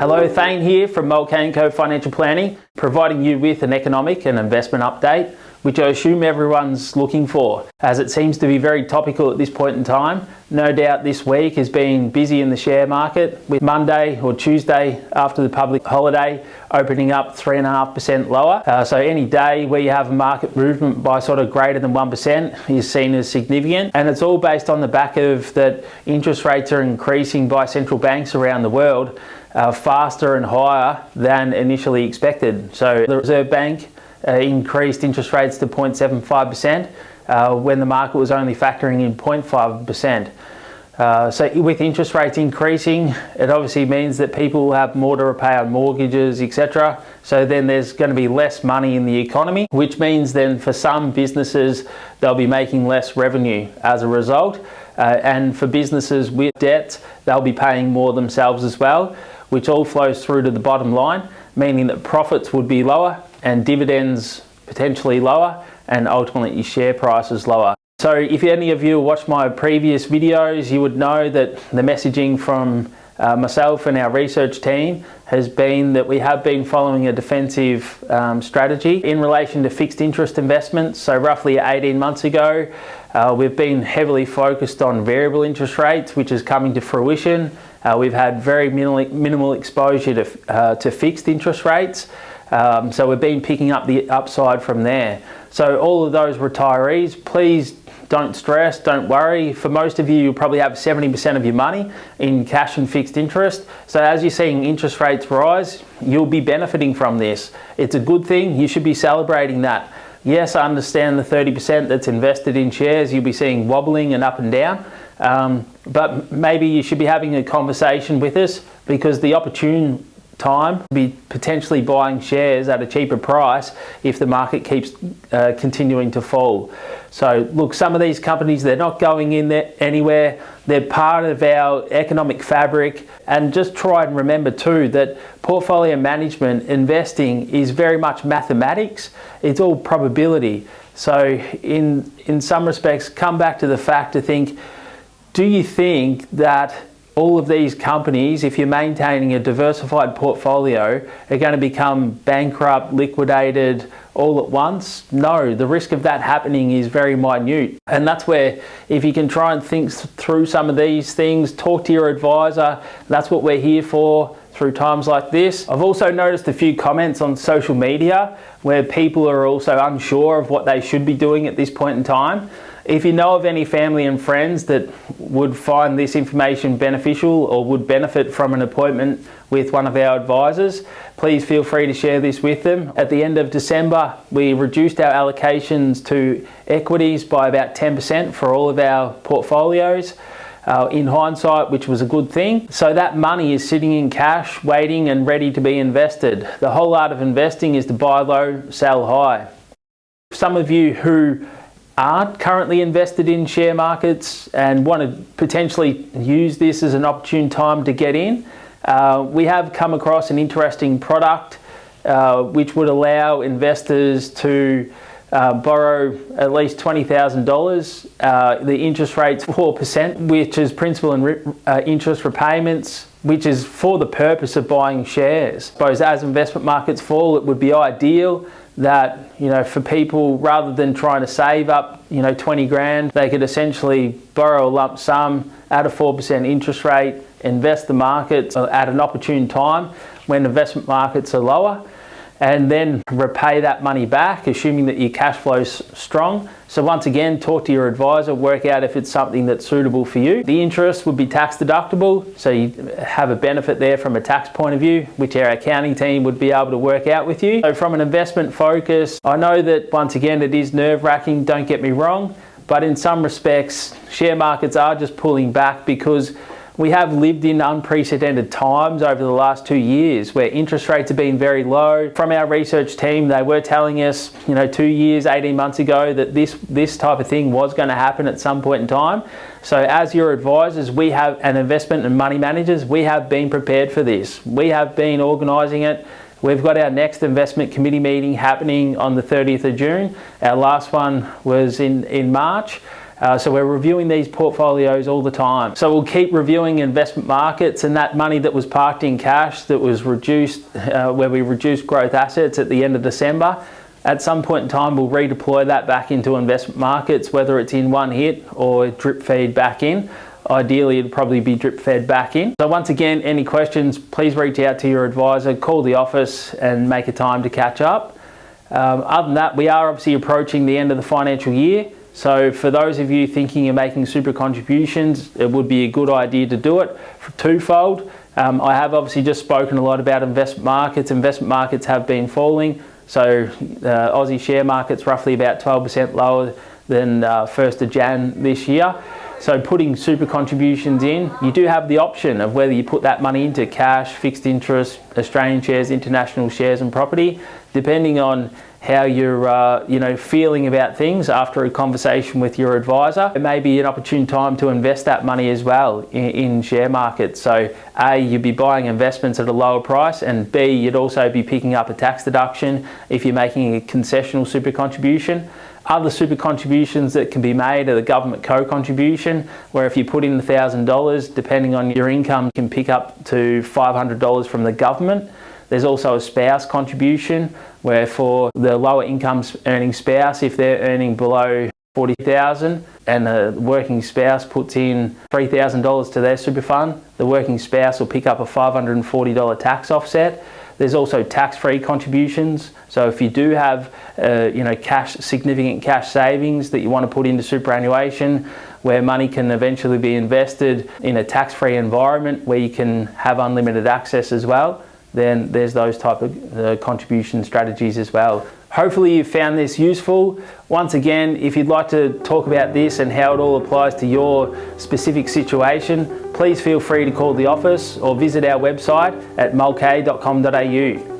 Hello, Thayne here from Mulcahy & Co Financial Planning, providing you with an economic and investment update, which I assume everyone's looking for, as it seems to be very topical at this point in time. No doubt this week has been busy in the share market, with Monday or Tuesday after the public holiday opening up 3.5% lower. So any day where you have a market movement by sort of greater than 1% is seen as significant, and it's all based on the back of that interest rates are increasing by central banks around the world faster and higher than initially expected. So the Reserve Bank increased interest rates to 0.75% when the market was only factoring in 0.5%. So with interest rates increasing, it obviously means that people will have more to repay on mortgages, etc. So then there's going to be less money in the economy, which means then for some businesses, they'll be making less revenue as a result. And for businesses with debt, they'll be paying more themselves as well, which all flows through to the bottom line, meaning that profits would be lower and dividends potentially lower, and ultimately your share price is lower. So if any of you watched my previous videos, you would know that the messaging from myself and our research team has been that we have been following a defensive strategy in relation to fixed interest investments. So roughly 18 months ago, we've been heavily focused on variable interest rates, which is coming to fruition. We've had very minimal exposure to fixed interest rates. So we've been picking up the upside from there. So all of those retirees, please don't stress, don't worry. For most of you, you'll probably have 70% of your money in cash and fixed interest. So as you're seeing interest rates rise, you'll be benefiting from this. It's a good thing. You should be celebrating that. Yes, I understand the 30% that's invested in shares, you'll be seeing wobbling and up and down. But maybe you should be having a conversation with us, because the opportune time to be potentially buying shares at a cheaper price if the market keeps continuing to fall. So look, some of these companies, they're not going in there anywhere. They're part of our economic fabric. And just try and remember too that portfolio management, investing, is very much mathematics. It's all probability. So in some respects, come back to the fact to think, do you think that all of these companies, if you're maintaining a diversified portfolio, are going to become bankrupt, liquidated all at once? No, the risk of that happening is very minute. And that's where, if you can try and think through some of these things, talk to your advisor. That's what we're here for through times like this. I've also noticed a few comments on social media where people are also unsure of what they should be doing at this point in time. If you know of any family and friends that would find this information beneficial or would benefit from an appointment with one of our advisors, please feel free to share this with them. At the end of December, we reduced our allocations to equities by about 10% for all of our portfolios. In hindsight, which was a good thing. So that money is sitting in cash, waiting and ready to be invested. The whole art of investing is to buy low, sell high. Some of you who aren't currently invested in share markets and want to potentially use this as an opportune time to get in, we have come across an interesting product which would allow investors to borrow at least $20,000. The interest rate's 4%, which is principal and interest repayments, which is for the purpose of buying shares. I suppose as investment markets fall, it would be ideal that, for people, rather than trying to save up, 20 grand, they could essentially borrow a lump sum at a 4% interest rate, invest the markets at an opportune time when investment markets are lower, and then repay that money back, assuming that your cash flow's strong. So once again, talk to your advisor, work out if it's something that's suitable for you. The interest would be tax deductible, so you have a benefit there from a tax point of view, which our accounting team would be able to work out with you. So from an investment focus, I know that once again, it is nerve-wracking, don't get me wrong, but in some respects, share markets are just pulling back because we have lived in unprecedented times over the last 2 years where interest rates have been very low. From our research team, they were telling us, 2 years, 18 months ago, that this type of thing was going to happen at some point in time. So as your advisors, we have, and investment and money managers, we have been prepared for this. We have been organising it. We've got our next investment committee meeting happening on the 30th of June. Our last one was in March. So we're reviewing these portfolios all the time. So we'll keep reviewing investment markets, and that money that was parked in cash that was reduced, where we reduced growth assets at the end of December, at some point in time we'll redeploy that back into investment markets, whether it's in one hit or drip feed back in. Ideally, it'd probably be drip fed back in. So once again, any questions, please reach out to your advisor, call the office and make a time to catch up. Other than that, we are obviously approaching the end of the financial year. So for those of you thinking of making super contributions, it would be a good idea to do it for twofold. I have obviously just spoken a lot about investment markets. Investment markets have been falling. So Aussie share market's roughly about 12% lower than 1st of Jan this year. So putting super contributions in, you do have the option of whether you put that money into cash, fixed interest, Australian shares, international shares and property, depending on how you're feeling about things after a conversation with your advisor. It may be an opportune time to invest that money as well in share markets. So A, you'd be buying investments at a lower price, and B, you'd also be picking up a tax deduction if you're making a concessional super contribution. Other super contributions that can be made are the government co-contribution, where if you put in $1,000, depending on your income, you can pick up to $500 from the government. There's also a spouse contribution, where for the lower income earning spouse, if they're earning below $40,000 and a working spouse puts in $3,000 to their super fund, the working spouse will pick up a $540 tax offset. There's also tax-free contributions. So if you do have significant cash savings that you want to put into superannuation, where money can eventually be invested in a tax-free environment where you can have unlimited access as well, then there's those type of contribution strategies as well. Hopefully you found this useful. Once again, if you'd like to talk about this and how it all applies to your specific situation, please feel free to call the office or visit our website at mulcahy.com.au.